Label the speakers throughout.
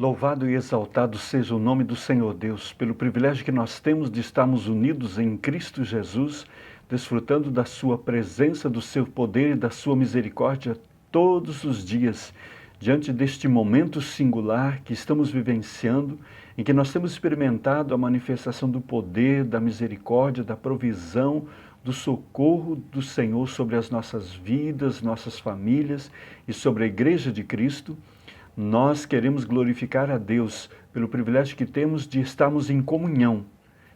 Speaker 1: Louvado e exaltado seja o nome do Senhor Deus, pelo privilégio que nós temos de estarmos unidos em Cristo Jesus, desfrutando da sua presença, do seu poder e da sua misericórdia todos os dias, diante deste momento singular que estamos vivenciando, em que nós temos experimentado a manifestação do poder, da misericórdia, da provisão, do socorro do Senhor sobre as nossas vidas, nossas famílias e sobre a Igreja de Cristo. Nós queremos glorificar a Deus pelo privilégio que temos de estarmos em comunhão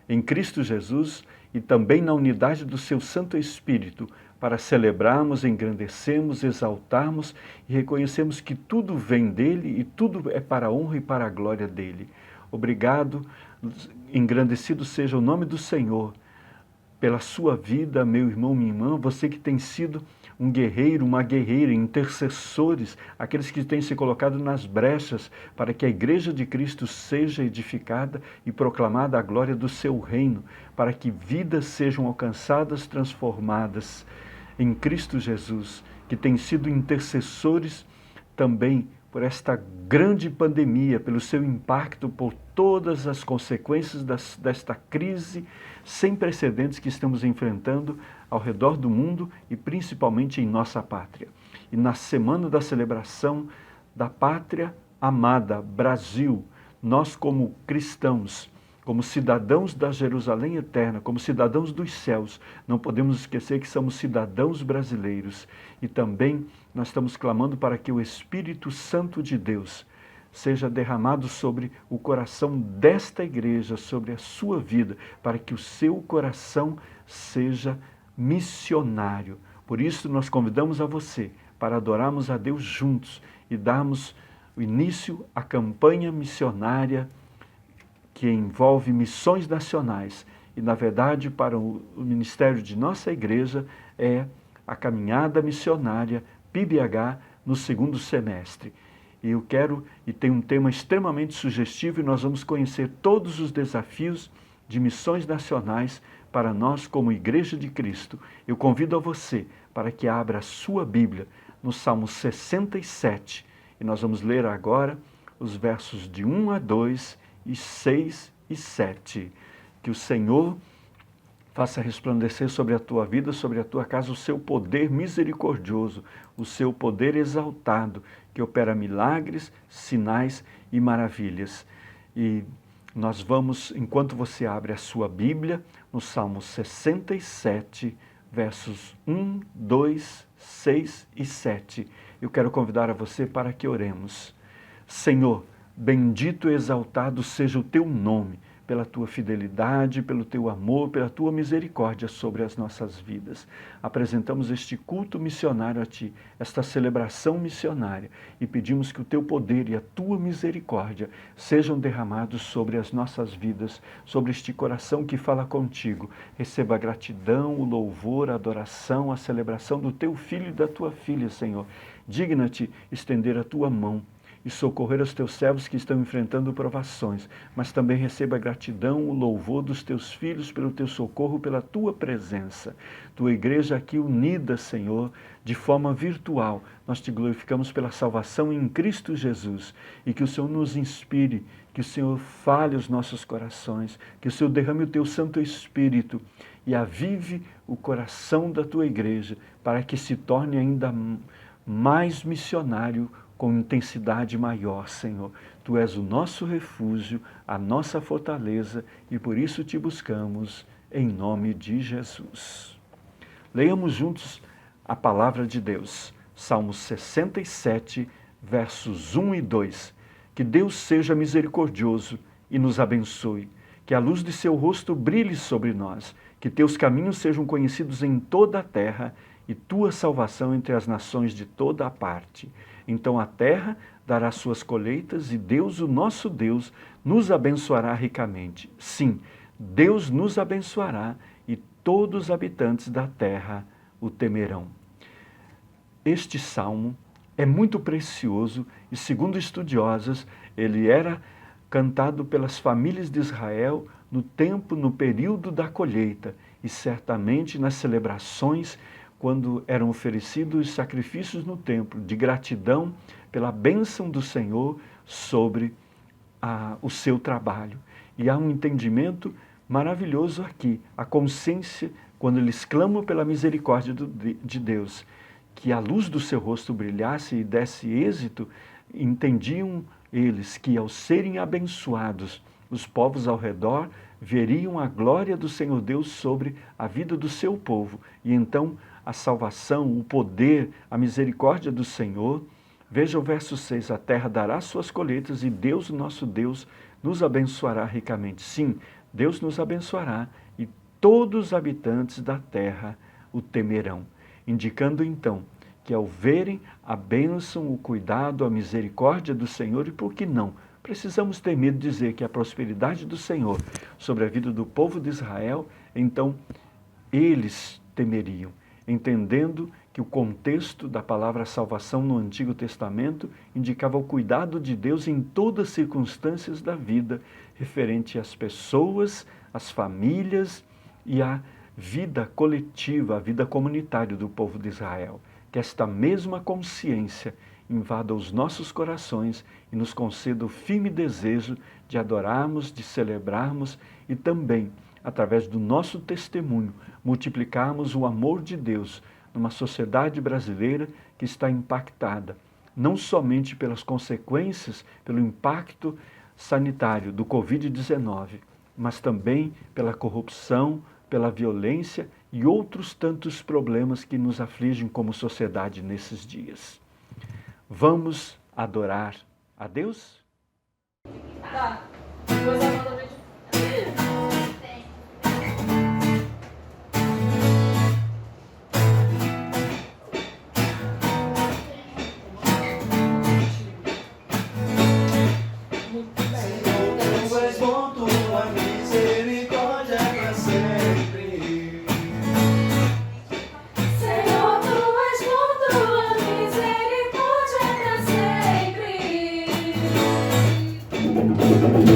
Speaker 1: em Cristo Jesus e também na unidade do seu Santo Espírito, para celebrarmos, engrandecermos, exaltarmos e reconhecermos que tudo vem dele e tudo é para a honra e para a glória dele. Obrigado, engrandecido seja o nome do Senhor, pela sua vida, meu irmão, minha irmã, você que tem sido um guerreiro, uma guerreira, intercessores, aqueles que têm se colocado nas brechas para que a Igreja de Cristo seja edificada e proclamada a glória do seu reino, para que vidas sejam alcançadas, transformadas em Cristo Jesus, que têm sido intercessores também por esta grande pandemia, pelo seu impacto, por todas as consequências desta crise sem precedentes que estamos enfrentando ao redor do mundo e principalmente em nossa pátria. E na semana da celebração da pátria amada, Brasil, nós como cristãos, como cidadãos da Jerusalém eterna, como cidadãos dos céus, não podemos esquecer que somos cidadãos brasileiros. E também nós estamos clamando para que o Espírito Santo de Deus seja derramado sobre o coração desta igreja, sobre a sua vida, para que o seu coração seja missionário. Por isso nós convidamos a você para adorarmos a Deus juntos e darmos o início à campanha missionária que envolve missões nacionais. E, na verdade, para o ministério de nossa igreja é a caminhada missionária PIBH no segundo semestre. E eu quero, e tem um tema extremamente sugestivo, e nós vamos conhecer todos os desafios de missões nacionais para nós como Igreja de Cristo. Eu convido a você para que abra a sua Bíblia no Salmo 67, e nós vamos ler agora os versos de 1 a 2, e 6 e 7. Que o Senhor faça resplandecer sobre a tua vida, sobre a tua casa, o seu poder misericordioso, o seu poder exaltado, que opera milagres, sinais e maravilhas. E nós vamos, enquanto você abre a sua Bíblia, no Salmo 67, versos 1, 2, 6 e 7, eu quero convidar a você para que oremos. Senhor, bendito e exaltado seja o teu nome, pela tua fidelidade, pelo teu amor, pela tua misericórdia sobre as nossas vidas. Apresentamos este culto missionário a ti, esta celebração missionária, e pedimos que o teu poder e a tua misericórdia sejam derramados sobre as nossas vidas, sobre este coração que fala contigo. Receba a gratidão, o louvor, a adoração, a celebração do teu filho e da tua filha, Senhor. Digna-te estender a tua mão e socorrer os teus servos que estão enfrentando provações, mas também receba a gratidão, o louvor dos teus filhos pelo teu socorro, pela tua presença. Tua igreja aqui unida, Senhor, de forma virtual, nós te glorificamos pela salvação em Cristo Jesus, e que o Senhor nos inspire, que o Senhor fale os nossos corações, que o Senhor derrame o teu Santo Espírito e avive o coração da tua igreja, para que se torne ainda mais missionário, com intensidade maior, Senhor. Tu és o nosso refúgio, a nossa fortaleza, e por isso te buscamos, em nome de Jesus. Leiamos juntos a palavra de Deus, Salmo 67, versos 1 e 2. Que Deus seja misericordioso e nos abençoe, que a luz de seu rosto brilhe sobre nós, que teus caminhos sejam conhecidos em toda a terra, e tua salvação entre as nações de toda a parte. Então a terra dará suas colheitas e Deus, o nosso Deus, nos abençoará ricamente. Sim, Deus nos abençoará e todos os habitantes da terra o temerão. Este salmo é muito precioso e, segundo estudiosos, ele era cantado pelas famílias de Israel no período da colheita, e certamente nas celebrações quando eram oferecidos sacrifícios no templo, de gratidão pela bênção do Senhor sobre o seu trabalho. E há um entendimento maravilhoso aqui, a consciência, quando eles clamam pela misericórdia de Deus, que a luz do seu rosto brilhasse e desse êxito, entendiam eles que ao serem abençoados, os povos ao redor veriam a glória do Senhor Deus sobre a vida do seu povo. E então a salvação, o poder, a misericórdia do Senhor. Veja o verso 6, a terra dará suas colheitas e Deus, nosso Deus, nos abençoará ricamente. Sim, Deus nos abençoará e todos os habitantes da terra o temerão. Indicando então que ao verem a bênção, o cuidado, a misericórdia do Senhor, e por que não? Precisamos ter medo de dizer que a prosperidade do Senhor sobre a vida do povo de Israel, então eles temeriam, entendendo que o contexto da palavra salvação no Antigo Testamento indicava o cuidado de Deus em todas as circunstâncias da vida, referente às pessoas, às famílias e à vida coletiva, à vida comunitária do povo de Israel. Que esta mesma consciência invada os nossos corações e nos conceda o firme desejo de adorarmos, de celebrarmos e também, através do nosso testemunho, multiplicarmos o amor de Deus numa sociedade brasileira que está impactada, não somente pelas consequências, pelo impacto sanitário do Covid-19, mas também pela corrupção, pela violência e outros tantos problemas que nos afligem como sociedade nesses dias. Vamos adorar a Deus?
Speaker 2: Tá. Depois a manda vídeo.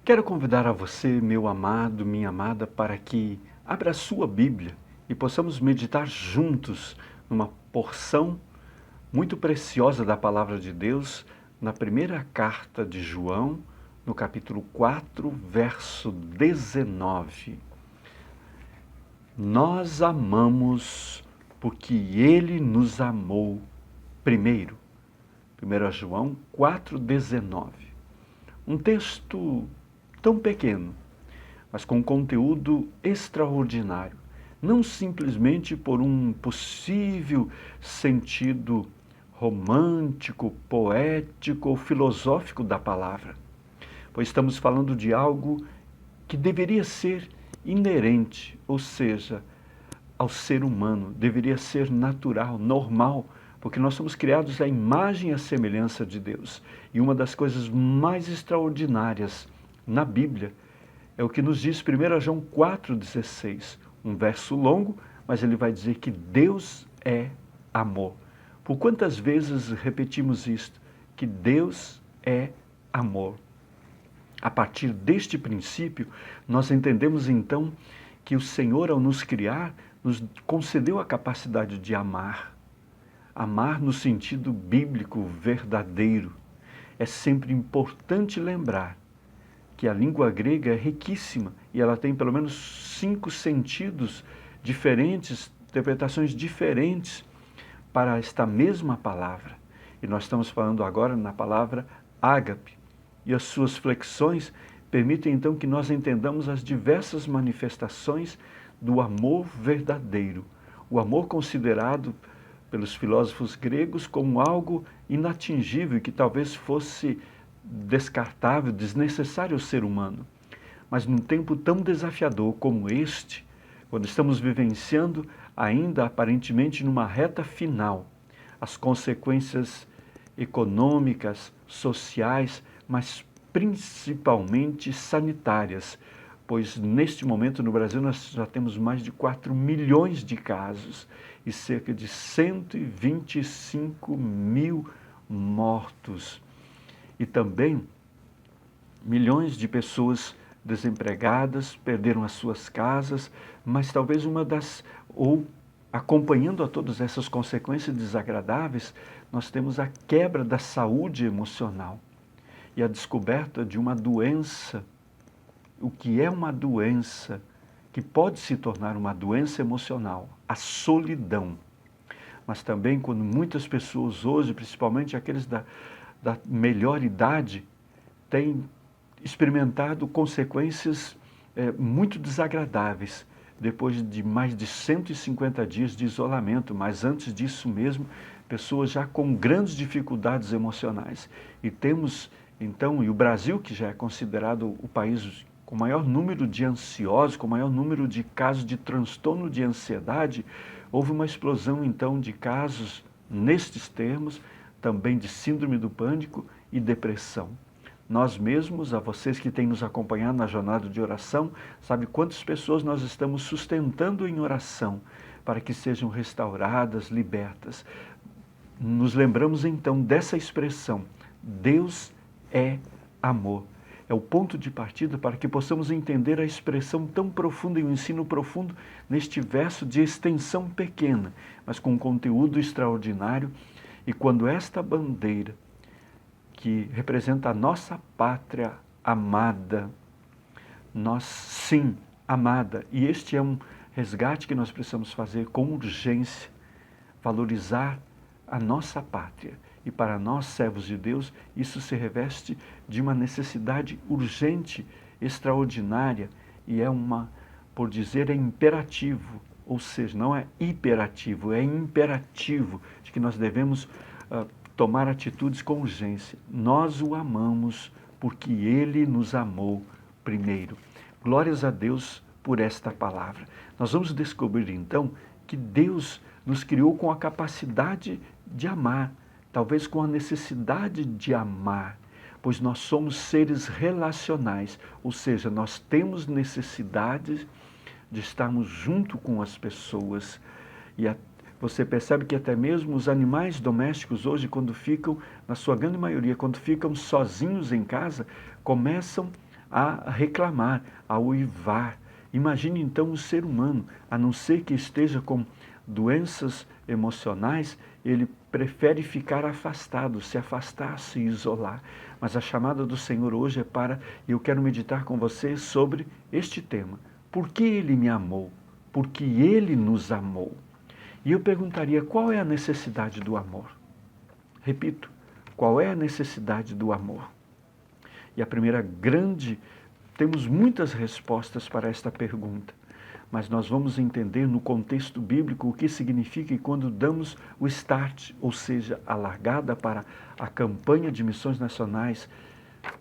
Speaker 1: Quero convidar a você, meu amado, minha amada, para que abra a sua Bíblia e possamos meditar juntos numa porção muito preciosa da Palavra de Deus, na primeira carta de João, no capítulo 4, verso 19. Nós amamos porque Ele nos amou primeiro. 1 João 4,19. Um texto tão pequeno, mas com conteúdo extraordinário. Não simplesmente por um possível sentido romântico, poético ou filosófico da palavra, pois estamos falando de algo que deveria ser inerente, ou seja, ao ser humano, deveria ser natural, normal, porque nós somos criados à imagem e à semelhança de Deus. E uma das coisas mais extraordinárias na Bíblia é o que nos diz 1 João 4,16, um verso longo, mas ele vai dizer que Deus é amor. Por quantas vezes repetimos isto? Que Deus é amor. A partir deste princípio, nós entendemos então que o Senhor, ao nos criar, nos concedeu a capacidade de amar. Amar no sentido bíblico verdadeiro. É sempre importante lembrar que a língua grega é riquíssima e ela tem pelo menos 5 sentidos diferentes, interpretações diferentes para esta mesma palavra. E nós estamos falando agora na palavra ágape. E as suas flexões permitem então que nós entendamos as diversas manifestações do amor verdadeiro. O amor considerado pelos filósofos gregos como algo inatingível, que talvez fosse descartável, desnecessário ao ser humano. Mas num tempo tão desafiador como este, quando estamos vivenciando ainda aparentemente numa reta final, as consequências econômicas, sociais, mas principalmente sanitárias, pois neste momento no Brasil nós já temos mais de 4 milhões de casos e cerca de 125 mil mortos. E também milhões de pessoas desempregadas, perderam as suas casas, mas talvez acompanhando a todas essas consequências desagradáveis, nós temos a quebra da saúde emocional e a descoberta de uma doença. O que é uma doença que pode se tornar uma doença emocional? A solidão. Mas também quando muitas pessoas hoje, principalmente aqueles da melhor idade, têm experimentado consequências muito desagradáveis depois de mais de 150 dias de isolamento, mas antes disso mesmo, pessoas já com grandes dificuldades emocionais. E temos, então, e o Brasil, que já é considerado o país com maior número de ansiosos, com maior número de casos de transtorno de ansiedade, houve uma explosão, então, de casos nestes termos, também de síndrome do pânico e depressão. Nós mesmos, a vocês que têm nos acompanhado na jornada de oração, sabe quantas pessoas nós estamos sustentando em oração para que sejam restauradas, libertas. Nos lembramos então dessa expressão, Deus é amor. É o ponto de partida para que possamos entender a expressão tão profunda e o ensino profundo neste verso de extensão pequena, mas com conteúdo extraordinário. E quando esta bandeira, que representa a nossa pátria amada, nós sim, amada, e este é um resgate que nós precisamos fazer com urgência, valorizar a nossa pátria. E para nós, servos de Deus, isso se reveste de uma necessidade urgente, extraordinária, e por dizer, é imperativo, ou seja, não é hiperativo, é imperativo, de que nós devemos tomar atitudes com urgência. Nós o amamos porque Ele nos amou primeiro. Glórias a Deus por esta palavra. Nós vamos descobrir então que Deus nos criou com a capacidade de amar, talvez com a necessidade de amar, pois nós somos seres relacionais, ou seja, nós temos necessidade de estarmos junto com as pessoas. E você percebe que até mesmo os animais domésticos hoje, quando ficam, na sua grande maioria, quando ficam sozinhos em casa, começam a reclamar, a uivar. Imagine então o ser humano, a não ser que esteja com doenças emocionais, ele prefere ficar afastado, se afastar, se isolar. Mas a chamada do Senhor hoje é para, e eu quero meditar com você sobre este tema. Por que Ele me amou? Porque Ele nos amou. E eu perguntaria, qual é a necessidade do amor? Repito, qual é a necessidade do amor? E a primeira temos muitas respostas para esta pergunta, mas nós vamos entender no contexto bíblico o que significa e quando damos o start, ou seja, a largada para a campanha de missões nacionais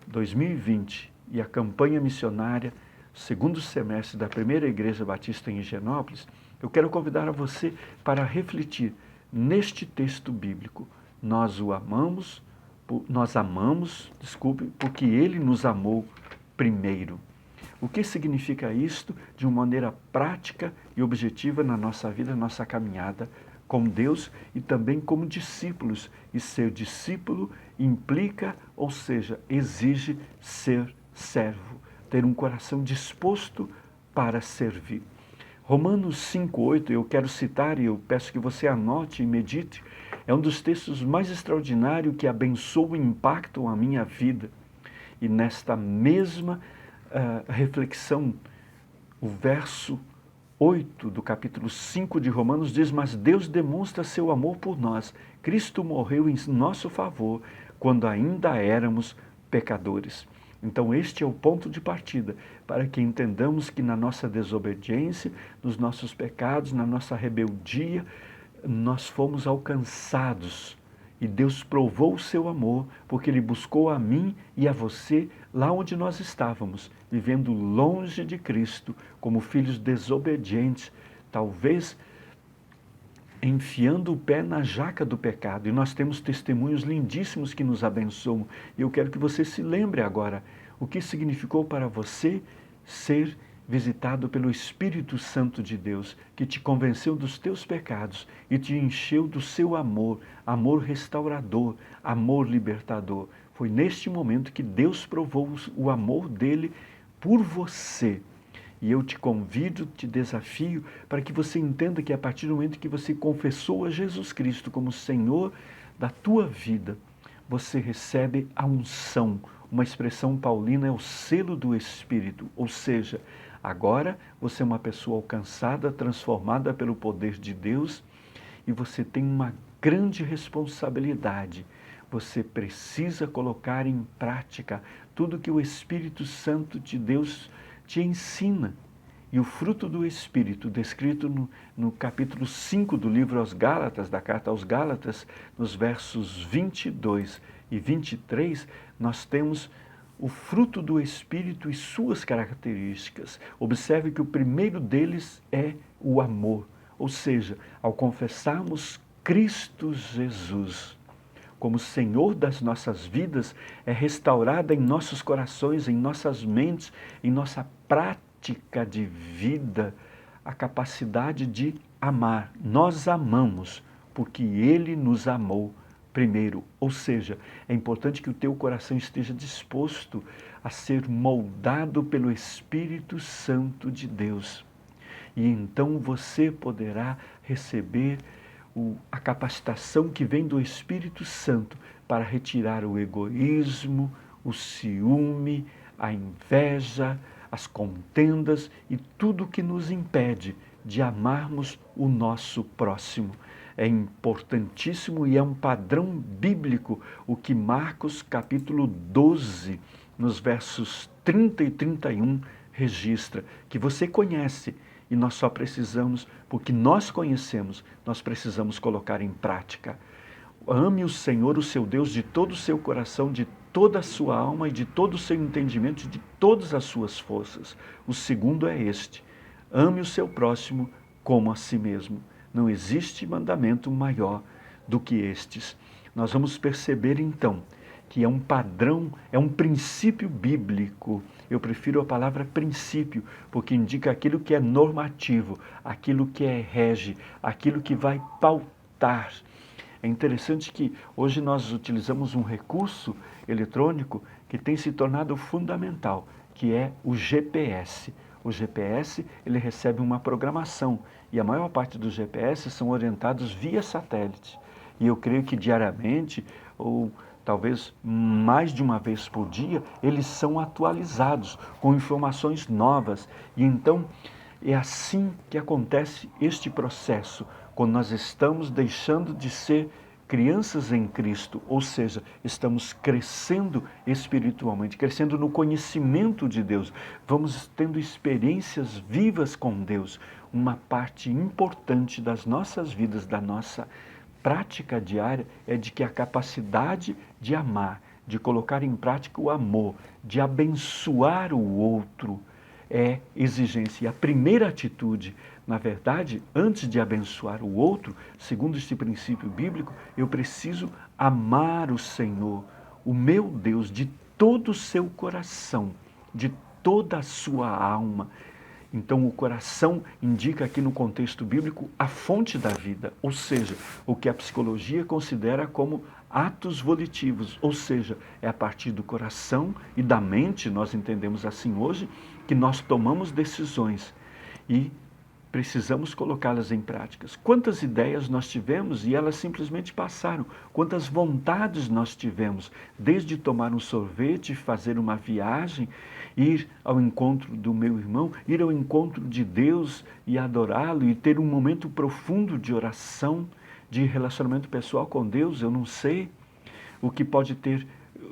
Speaker 1: 2020 e a campanha missionária segundo semestre da Primeira Igreja Batista em Higienópolis, eu quero convidar a você para refletir neste texto bíblico. Nós amamos, porque Ele nos amou primeiro. O que significa isto de uma maneira prática e objetiva na nossa vida, na nossa caminhada com Deus e também como discípulos? E ser discípulo implica, ou seja, exige ser servo, ter um coração disposto para servir. Romanos 5,8, eu quero citar e eu peço que você anote e medite, é um dos textos mais extraordinários que abençoam e impactam a minha vida. E nesta mesma reflexão, o verso 8 do capítulo 5 de Romanos diz: mas Deus demonstra seu amor por nós. Cristo morreu em nosso favor quando ainda éramos pecadores. Então este é o ponto de partida para que entendamos que na nossa desobediência, nos nossos pecados, na nossa rebeldia, nós fomos alcançados. E Deus provou o seu amor, porque Ele buscou a mim e a você lá onde nós estávamos, vivendo longe de Cristo, como filhos desobedientes, talvez enfiando o pé na jaca do pecado. E nós temos testemunhos lindíssimos que nos abençoam. E eu quero que você se lembre agora o que significou para você ser visitado pelo Espírito Santo de Deus, que te convenceu dos teus pecados e te encheu do seu amor, amor restaurador, amor libertador. Foi neste momento que Deus provou o amor dele por você. E eu te convido, te desafio, para que você entenda que a partir do momento que você confessou a Jesus Cristo como Senhor da tua vida, você recebe a unção. Uma expressão paulina é o selo do Espírito, ou seja, agora você é uma pessoa alcançada, transformada pelo poder de Deus e você tem uma grande responsabilidade. Você precisa colocar em prática tudo que o Espírito Santo de Deus te ensina. E o fruto do Espírito, descrito no capítulo 5 do livro aos Gálatas, da carta aos Gálatas, nos versos 22 e 23, nós temos o fruto do Espírito e suas características. Observe que o primeiro deles é o amor. Ou seja, ao confessarmos Cristo Jesus como Senhor das nossas vidas, é restaurada em nossos corações, em nossas mentes, em nossa prática de vida, a capacidade de amar. Nós amamos porque Ele nos amou primeiro. Ou seja, é importante que o teu coração esteja disposto a ser moldado pelo Espírito Santo de Deus. E então você poderá receber a capacitação que vem do Espírito Santo para retirar o egoísmo, o ciúme, a inveja, as contendas e tudo que nos impede de amarmos o nosso próximo. É importantíssimo e é um padrão bíblico o que Marcos capítulo 12, nos versos 30 e 31, registra, que você conhece. E nós só precisamos, porque nós conhecemos, nós precisamos colocar em prática. Ame o Senhor, o seu Deus, de todo o seu coração, de toda a sua alma e de todo o seu entendimento, de todas as suas forças. O segundo é este: ame o seu próximo como a si mesmo. Não existe mandamento maior do que estes. Nós vamos perceber então que é um padrão, é um princípio bíblico. Eu prefiro a palavra princípio, porque indica aquilo que é normativo, aquilo que é rege, aquilo que vai pautar. É interessante que hoje nós utilizamos um recurso eletrônico que tem se tornado fundamental, que é o GPS. O GPS, ele recebe uma programação e a maior parte dos GPS são orientados via satélite. E eu creio que diariamente, ou talvez mais de uma vez por dia, eles são atualizados com informações novas. E então, é assim que acontece este processo, quando nós estamos deixando de ser crianças em Cristo, ou seja, estamos crescendo espiritualmente, crescendo no conhecimento de Deus, vamos tendo experiências vivas com Deus. Uma parte importante das nossas vidas, da nossa prática diária, é de que a capacidade de amar, de colocar em prática o amor, de abençoar o outro, é exigência. E a primeira atitude, na verdade, antes de abençoar o outro, segundo este princípio bíblico, eu preciso amar o Senhor, o meu Deus, de todo o seu coração, de toda a sua alma. Então, o coração indica aqui no contexto bíblico a fonte da vida, ou seja, o que a psicologia considera como atos volitivos, ou seja, é a partir do coração e da mente, nós entendemos assim hoje, que nós tomamos decisões e precisamos colocá-las em práticas. Quantas ideias nós tivemos e elas simplesmente passaram? Quantas vontades nós tivemos, desde tomar um sorvete, fazer uma viagem, ir ao encontro do meu irmão, ir ao encontro de Deus e adorá-lo e ter um momento profundo de oração, de relacionamento pessoal com Deus. Eu não sei o que pode ter,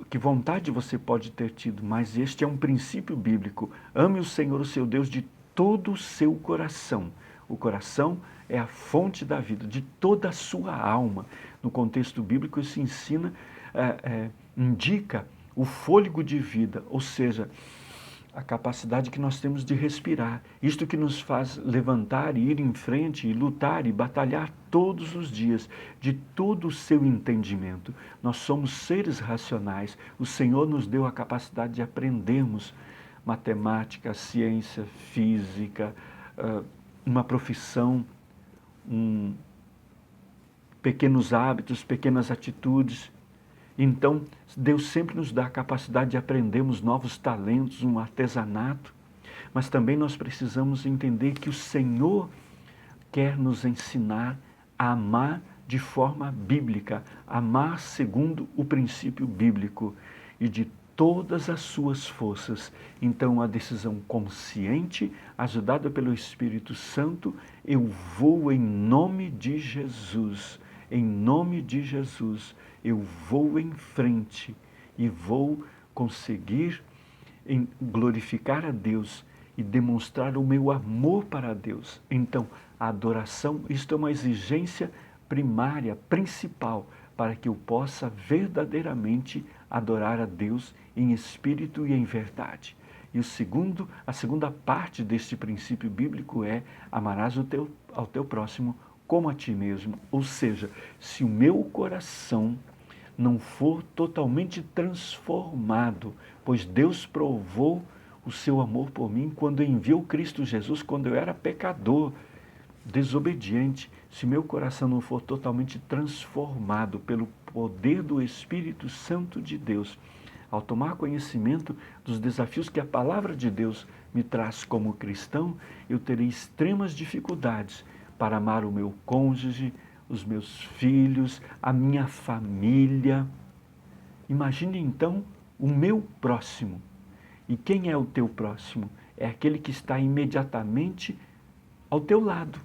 Speaker 1: que vontade você pode ter tido, mas este é um princípio bíblico. Ame o Senhor, o seu Deus, de todo o seu coração. O coração é a fonte da vida, de toda a sua alma. No contexto bíblico, isso ensina, indica o fôlego de vida, ou seja, a capacidade que nós temos de respirar. Isto que nos faz levantar e ir em frente e lutar e batalhar todos os dias, de todo o seu entendimento. Nós somos seres racionais. O Senhor nos deu a capacidade de aprendermos matemática, ciência, física, uma profissão, pequenos hábitos, pequenas atitudes. Então, Deus sempre nos dá a capacidade de aprendermos novos talentos, um artesanato, mas também nós precisamos entender que o Senhor quer nos ensinar a amar de forma bíblica, amar segundo o princípio bíblico e de todas as suas forças. Então, a decisão consciente, ajudada pelo Espírito Santo, eu vou em nome de Jesus, em nome de Jesus, eu vou em frente e vou conseguir glorificar a Deus e demonstrar o meu amor para Deus. Então, a adoração, isto é uma exigência primária, principal, para que eu possa verdadeiramente adorar a Deus em espírito e em verdade. E a segunda parte deste princípio bíblico é: amarás ao teu próximo como a ti mesmo. Ou seja, se o meu coração não for totalmente transformado, pois Deus provou o seu amor por mim quando enviou Cristo Jesus, quando eu era pecador, desobediente. Se meu coração não for totalmente transformado pelo poder do Espírito Santo de Deus, ao tomar conhecimento dos desafios que a palavra de Deus me traz como cristão, eu terei extremas dificuldades para amar o meu cônjuge, os meus filhos, a minha família. Imagine então o meu próximo. E quem é o teu próximo? É aquele que está imediatamente ao teu lado.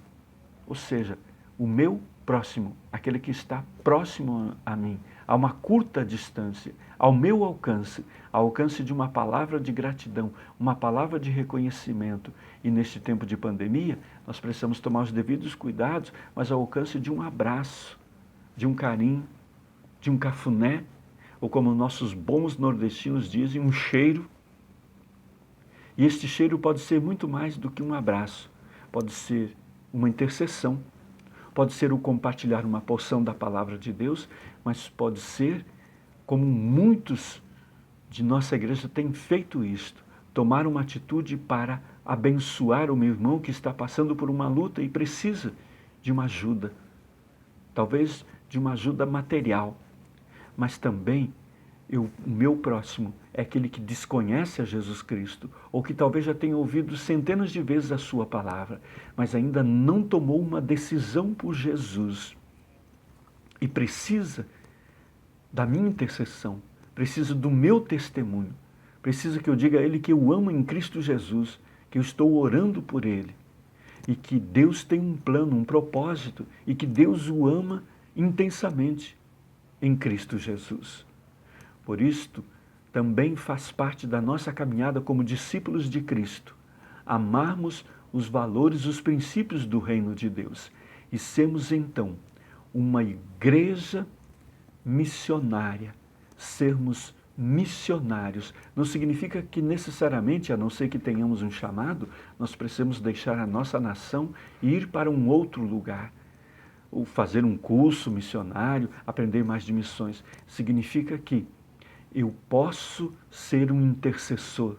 Speaker 1: Ou seja, o meu próximo, aquele que está próximo a mim, a uma curta distância, ao meu alcance, ao alcance de uma palavra de gratidão, uma palavra de reconhecimento. E neste tempo de pandemia, nós precisamos tomar os devidos cuidados, mas ao alcance de um abraço, de um carinho, de um cafuné, ou como nossos bons nordestinos dizem, um cheiro. E este cheiro pode ser muito mais do que um abraço, pode ser uma intercessão, pode ser o compartilhar uma porção da palavra de Deus, mas pode ser, como muitos de nossa igreja têm feito isto, tomar uma atitude para abençoar o meu irmão que está passando por uma luta e precisa de uma ajuda, talvez de uma ajuda material, mas também O meu próximo é aquele que desconhece a Jesus Cristo, ou que talvez já tenha ouvido centenas de vezes a sua palavra, mas ainda não tomou uma decisão por Jesus e precisa da minha intercessão, precisa do meu testemunho, precisa que eu diga a ele que eu amo em Cristo Jesus, que eu estou orando por ele e que Deus tem um plano, um propósito e que Deus o ama intensamente em Cristo Jesus. Por isto, também faz parte da nossa caminhada como discípulos de Cristo, amarmos os valores, os princípios do reino de Deus e sermos então uma igreja missionária. Sermos missionários não significa que necessariamente, a não ser que tenhamos um chamado, nós precisamos deixar a nossa nação e ir para um outro lugar, ou fazer um curso missionário, aprender mais de missões. Significa que eu posso ser um intercessor.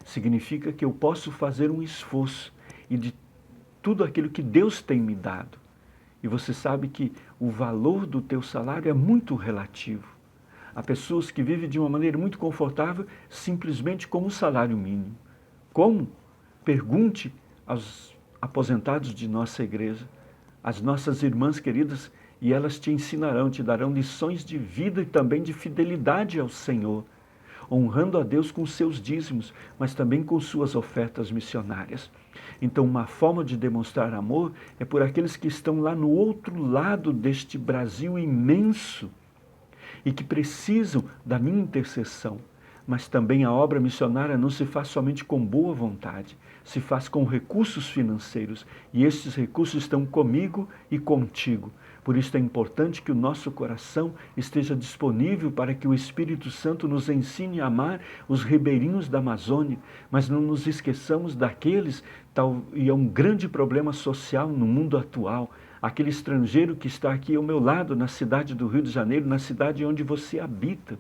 Speaker 1: Significa que eu posso fazer um esforço e de tudo aquilo que Deus tem me dado. E você sabe que o valor do teu salário é muito relativo. Há pessoas que vivem de uma maneira muito confortável simplesmente com o salário mínimo. Como? Pergunte aos aposentados de nossa igreja, às nossas irmãs queridas, e elas te ensinarão, te darão lições de vida e também de fidelidade ao Senhor, honrando a Deus com seus dízimos, mas também com suas ofertas missionárias. Então, uma forma de demonstrar amor é por aqueles que estão lá no outro lado deste Brasil imenso e que precisam da minha intercessão. Mas também a obra missionária não se faz somente com boa vontade, se faz com recursos financeiros, e estes recursos estão comigo e contigo. Por isso é importante que o nosso coração esteja disponível para que o Espírito Santo nos ensine a amar os ribeirinhos da Amazônia, mas não nos esqueçamos daqueles, e é um grande problema social no mundo atual, aquele estrangeiro que está aqui ao meu lado, na cidade do Rio de Janeiro, na cidade onde você habita,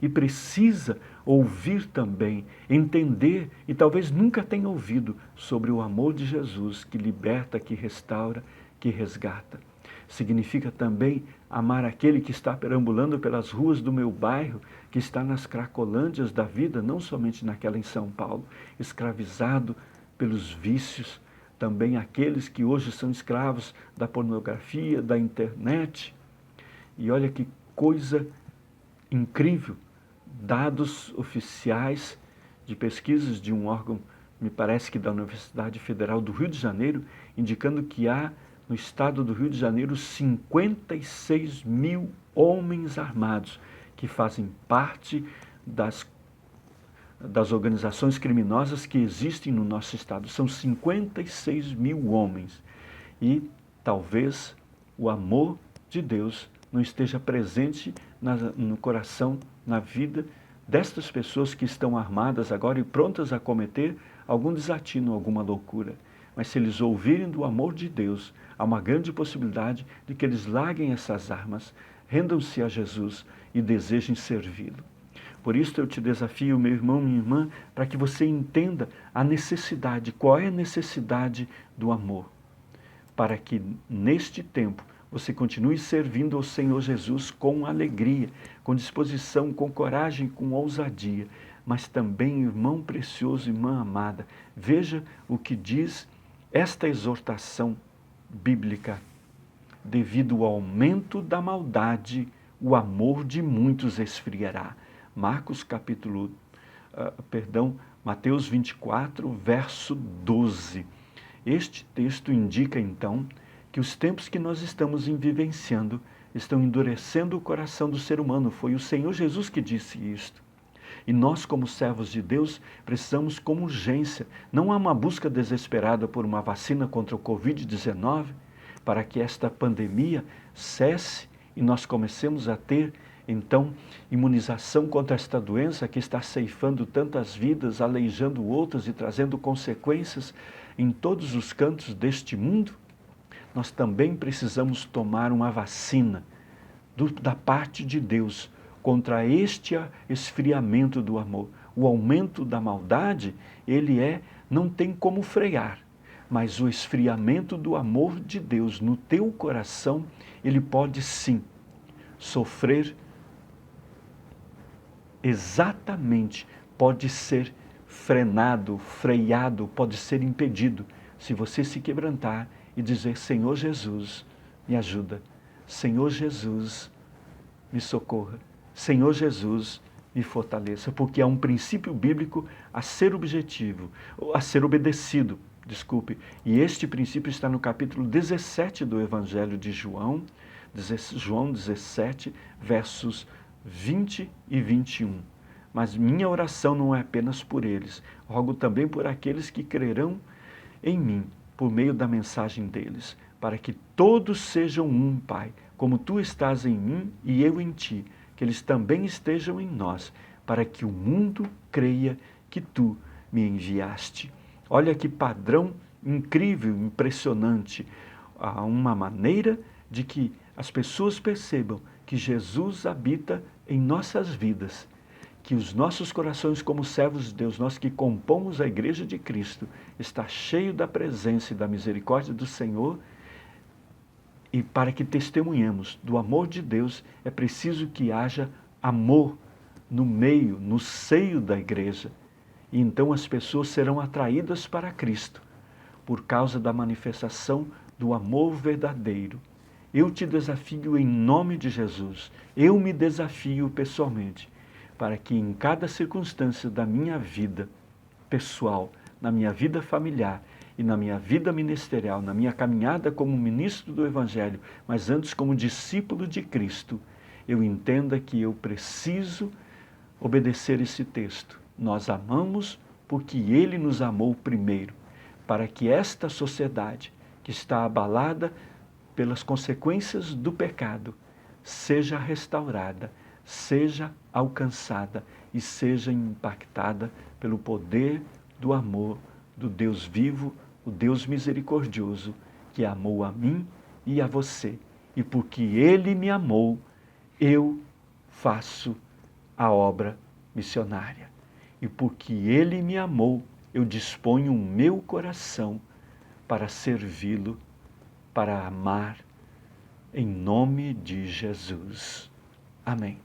Speaker 1: e precisa ouvir também, entender, e talvez nunca tenha ouvido, sobre o amor de Jesus que liberta, que restaura, que resgata. Significa também amar aquele que está perambulando pelas ruas do meu bairro, que está nas cracolândias da vida, não somente naquela em São Paulo, escravizado pelos vícios, também aqueles que hoje são escravos da pornografia, da internet. E olha que coisa incrível, dados oficiais de pesquisas de um órgão, me parece que da Universidade Federal do Rio de Janeiro, indicando que há no estado do Rio de Janeiro 56 mil homens armados que fazem parte das organizações criminosas que existem no nosso estado. São 56 mil homens. E talvez o amor de Deus não esteja presente no coração, na vida destas pessoas que estão armadas agora e prontas a cometer algum desatino, alguma loucura. Mas se eles ouvirem do amor de Deus, há uma grande possibilidade de que eles larguem essas armas, rendam-se a Jesus e desejem servi-lo. Por isso eu te desafio, meu irmão, minha irmã, para que você entenda a necessidade, qual é a necessidade do amor, para que neste tempo você continue servindo ao Senhor Jesus com alegria, com disposição, com coragem, com ousadia, mas também, irmão precioso, irmã amada, veja o que diz esta exortação bíblica: devido ao aumento da maldade, o amor de muitos esfriará. Mateus 24, verso 12. Este texto indica, então, que os tempos que nós estamos vivenciando estão endurecendo o coração do ser humano. Foi o Senhor Jesus que disse isto. E nós, como servos de Deus, precisamos com urgência. Não há uma busca desesperada por uma vacina contra o Covid-19 para que esta pandemia cesse e nós comecemos a ter, então, imunização contra esta doença que está ceifando tantas vidas, aleijando outras e trazendo consequências em todos os cantos deste mundo. Nós também precisamos tomar uma vacina da parte de Deus contra este esfriamento do amor. O aumento da maldade, não tem como frear, mas o esfriamento do amor de Deus no teu coração, ele pode sim sofrer exatamente pode ser frenado, freado, pode ser impedido se você se quebrantar e dizer: Senhor Jesus, me ajuda. Senhor Jesus, me socorra. Senhor Jesus, me fortaleça. Porque há um princípio bíblico a ser obedecido. E este princípio está no capítulo 17 do Evangelho de João, João 17, versos 20 e 21. Mas minha oração não é apenas por eles, rogo também por aqueles que crerão em mim, por meio da mensagem deles, para que todos sejam um, Pai, como Tu estás em mim e eu em Ti, que eles também estejam em nós, para que o mundo creia que Tu me enviaste. Olha que padrão incrível, impressionante. Há uma maneira de que as pessoas percebam que Jesus habita em nossas vidas, que os nossos corações como servos de Deus, nós que compomos a Igreja de Cristo, está cheio da presença e da misericórdia do Senhor. E para que testemunhemos do amor de Deus, é preciso que haja amor no meio, no seio da igreja. E então as pessoas serão atraídas para Cristo, por causa da manifestação do amor verdadeiro. Eu te desafio em nome de Jesus, eu me desafio pessoalmente, para que em cada circunstância da minha vida pessoal, na minha vida familiar e na minha vida ministerial, na minha caminhada como ministro do Evangelho, mas antes como discípulo de Cristo, eu entenda que eu preciso obedecer esse texto. Nós amamos porque Ele nos amou primeiro, para que esta sociedade que está abalada pelas consequências do pecado seja restaurada, seja alcançada e seja impactada pelo poder do amor do Deus vivo, o Deus misericordioso, que amou a mim e a você. E porque Ele me amou, eu faço a obra missionária. E porque Ele me amou, eu disponho o meu coração para servi-lo, para amar, em nome de Jesus. Amém.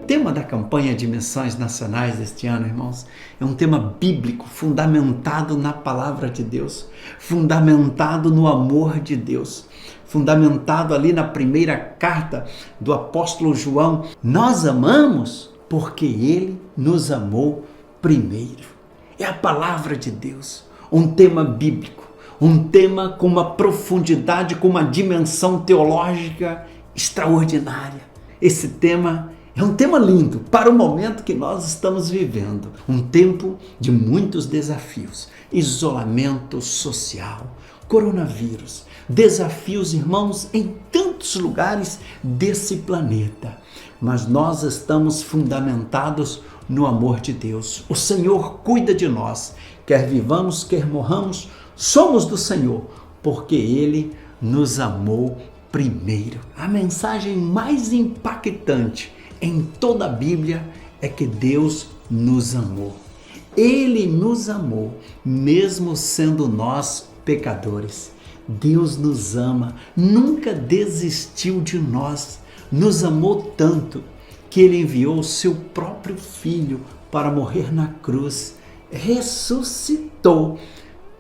Speaker 3: O tema da campanha de missões nacionais deste ano, irmãos, é um tema bíblico, fundamentado na palavra de Deus, fundamentado no amor de Deus, fundamentado ali na primeira carta do apóstolo João. Nós amamos porque Ele nos amou primeiro. É a palavra de Deus, um tema bíblico, um tema com uma profundidade, com uma dimensão teológica extraordinária. Esse tema é um tema lindo para o momento que nós estamos vivendo. Um tempo de muitos desafios. Isolamento social, coronavírus, desafios, irmãos, em tantos lugares desse planeta. Mas nós estamos fundamentados no amor de Deus. O Senhor cuida de nós. Quer vivamos, quer morramos, somos do Senhor, porque Ele nos amou primeiro. A mensagem mais impactante em toda a Bíblia é que Deus nos amou. Ele nos amou, mesmo sendo nós pecadores. Deus nos ama, nunca desistiu de nós, nos amou tanto que Ele enviou o seu próprio Filho para morrer na cruz, ressuscitou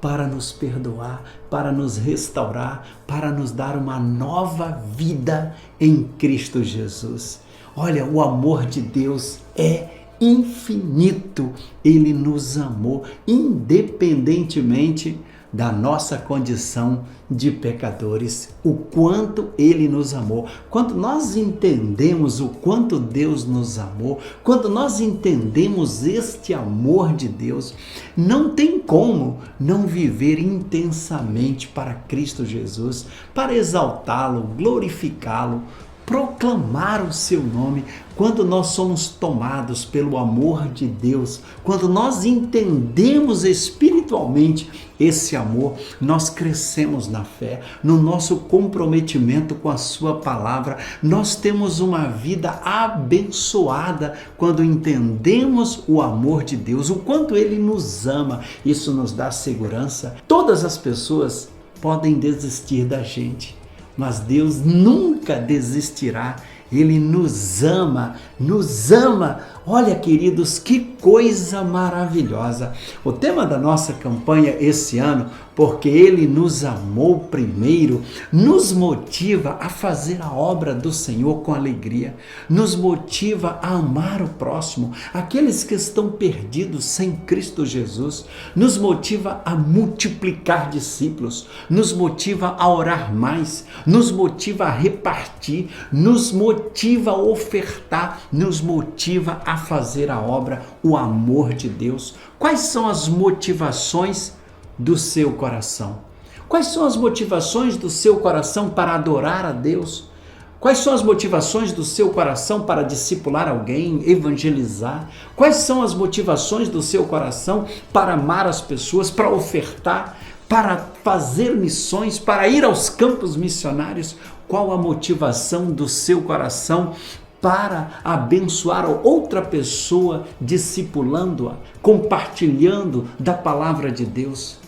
Speaker 3: para nos perdoar, para nos restaurar, para nos dar uma nova vida em Cristo Jesus. Olha, o amor de Deus é infinito. Ele nos amou, independentemente da nossa condição de pecadores. O quanto Ele nos amou. Quando nós entendemos o quanto Deus nos amou, quando nós entendemos este amor de Deus, não tem como não viver intensamente para Cristo Jesus, para exaltá-lo, glorificá-lo, proclamar o seu nome. Quando nós somos tomados pelo amor de Deus, quando nós entendemos espiritualmente esse amor, nós crescemos na fé, no nosso comprometimento com a sua palavra. Nós temos uma vida abençoada quando entendemos o amor de Deus, o quanto Ele nos ama. Isso nos dá segurança. Todas as pessoas podem desistir da gente, mas Deus nunca desistirá. Ele nos ama, nos ama. Olha, queridos, que coisa maravilhosa. O tema da nossa campanha esse ano, porque Ele nos amou primeiro, nos motiva a fazer a obra do Senhor com alegria, nos motiva a amar o próximo, aqueles que estão perdidos sem Cristo Jesus, nos motiva a multiplicar discípulos, nos motiva a orar mais, nos motiva a repartir, nos motiva a ofertar, nos motiva a fazer a obra, o amor de Deus. Quais são as motivações do seu coração? Quais são as motivações do seu coração para adorar a Deus? Quais são as motivações do seu coração para discipular alguém, evangelizar? Quais são as motivações do seu coração para amar as pessoas, para ofertar, para fazer missões, para ir aos campos missionários? Qual a motivação do seu coração para abençoar outra pessoa, discipulando-a, compartilhando da palavra de Deus?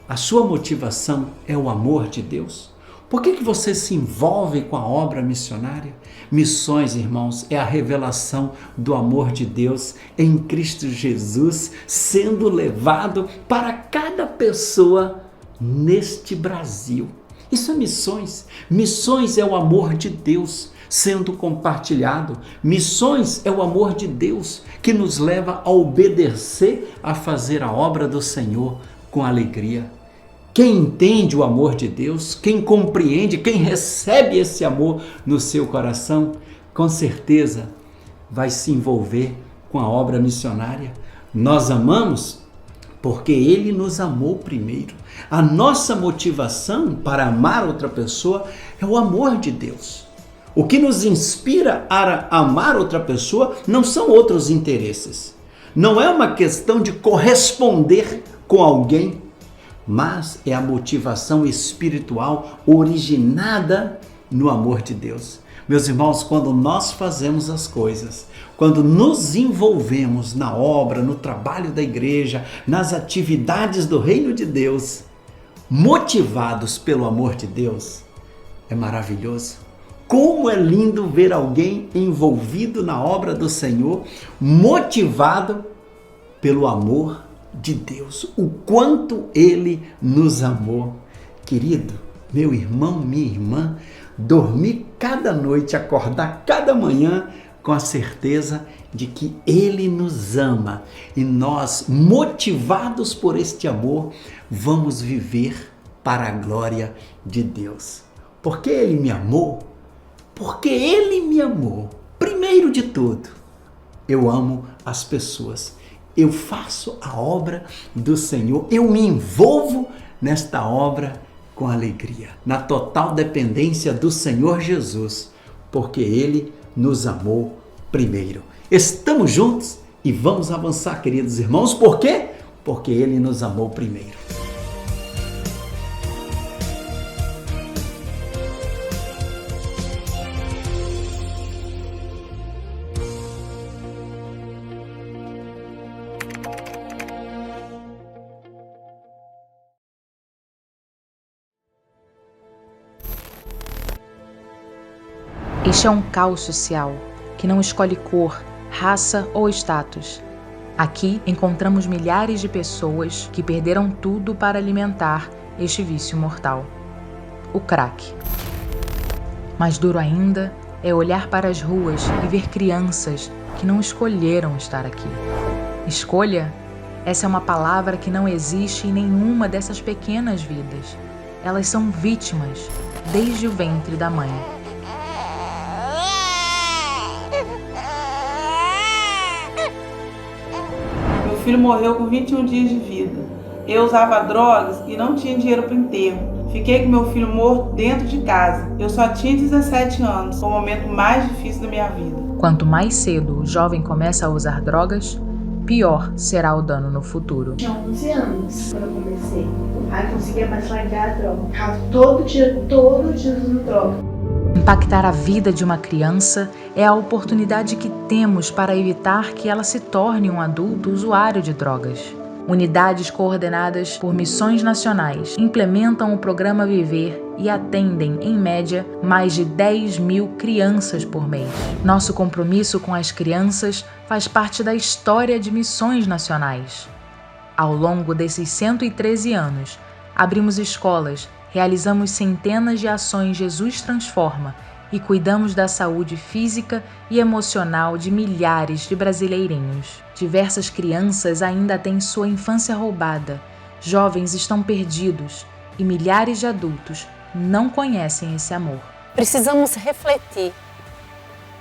Speaker 3: A sua motivação é o amor de Deus? Por que você se envolve com a obra missionária? Missões, irmãos, é a revelação do amor de Deus em Cristo Jesus, sendo levado para cada pessoa neste Brasil. Isso é missões. Missões é o amor de Deus sendo compartilhado. Missões é o amor de Deus que nos leva a obedecer, a fazer a obra do Senhor com alegria. Quem entende o amor de Deus, quem compreende, quem recebe esse amor no seu coração, com certeza vai se envolver com a obra missionária. Nós amamos porque Ele nos amou primeiro. A nossa motivação para amar outra pessoa é o amor de Deus. O que nos inspira a amar outra pessoa não são outros interesses. Não é uma questão de corresponder com alguém, mas é a motivação espiritual originada no amor de Deus. Meus irmãos, quando nós fazemos as coisas, quando nos envolvemos na obra, no trabalho da igreja, nas atividades do reino de Deus, motivados pelo amor de Deus, é maravilhoso. Como é lindo ver alguém envolvido na obra do Senhor, motivado pelo amor de Deus, o quanto Ele nos amou. Querido, meu irmão, minha irmã, dormir cada noite, acordar cada manhã com a certeza de que Ele nos ama e nós, motivados por este amor, vamos viver para a glória de Deus. Porque Ele me amou? Porque Ele me amou. Primeiro de tudo, eu amo as pessoas. Eu faço a obra do Senhor. Eu me envolvo nesta obra com alegria, na total dependência do Senhor Jesus, porque Ele nos amou primeiro. Estamos juntos e vamos avançar, queridos irmãos. Por quê? Porque Ele nos amou primeiro.
Speaker 4: Este é um caos social que não escolhe cor, raça ou status. Aqui encontramos milhares de pessoas que perderam tudo para alimentar este vício mortal, o crack. Mais duro ainda é olhar para as ruas e ver crianças que não escolheram estar aqui. Escolha? Essa é uma palavra que não existe em nenhuma dessas pequenas vidas. Elas são vítimas desde o ventre da mãe.
Speaker 5: Meu filho morreu com 21 dias de vida. Eu usava drogas e não tinha dinheiro para o enterro. Fiquei com meu filho morto dentro de casa. Eu só tinha 17 anos. Foi o momento mais difícil da minha vida.
Speaker 4: Quanto mais cedo o jovem começa a usar drogas, pior será o dano no futuro.
Speaker 6: Tinha 11 anos quando eu comecei. Aí conseguia mais largar a droga. Ficava todo dia usando droga.
Speaker 4: Impactar a vida de uma criança é a oportunidade que temos para evitar que ela se torne um adulto usuário de drogas. Unidades coordenadas por missões nacionais implementam o programa Viver e atendem, em média, mais de 10.000 crianças por mês. Nosso compromisso com as crianças faz parte da história de missões nacionais. Ao longo desses 113 anos, abrimos escolas, realizamos centenas de ações Jesus Transforma e cuidamos da saúde física e emocional de milhares de brasileirinhos. Diversas crianças ainda têm sua infância roubada, jovens estão perdidos e milhares de adultos não conhecem esse amor.
Speaker 7: Precisamos refletir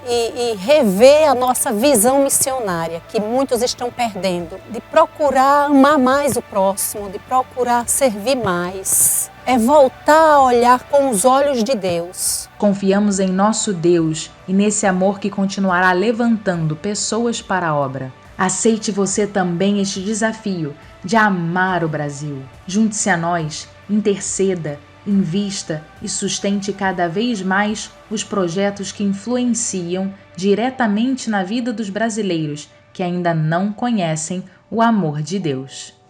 Speaker 7: e rever a nossa visão missionária, que muitos estão perdendo, de procurar amar mais o próximo, de procurar servir mais. É voltar a olhar com os olhos de Deus.
Speaker 4: Confiamos em nosso Deus e nesse amor que continuará levantando pessoas para a obra. Aceite você também este desafio de amar o Brasil. Junte-se a nós, interceda, invista e sustente cada vez mais os projetos que influenciam diretamente na vida dos brasileiros que ainda não conhecem o amor de Deus.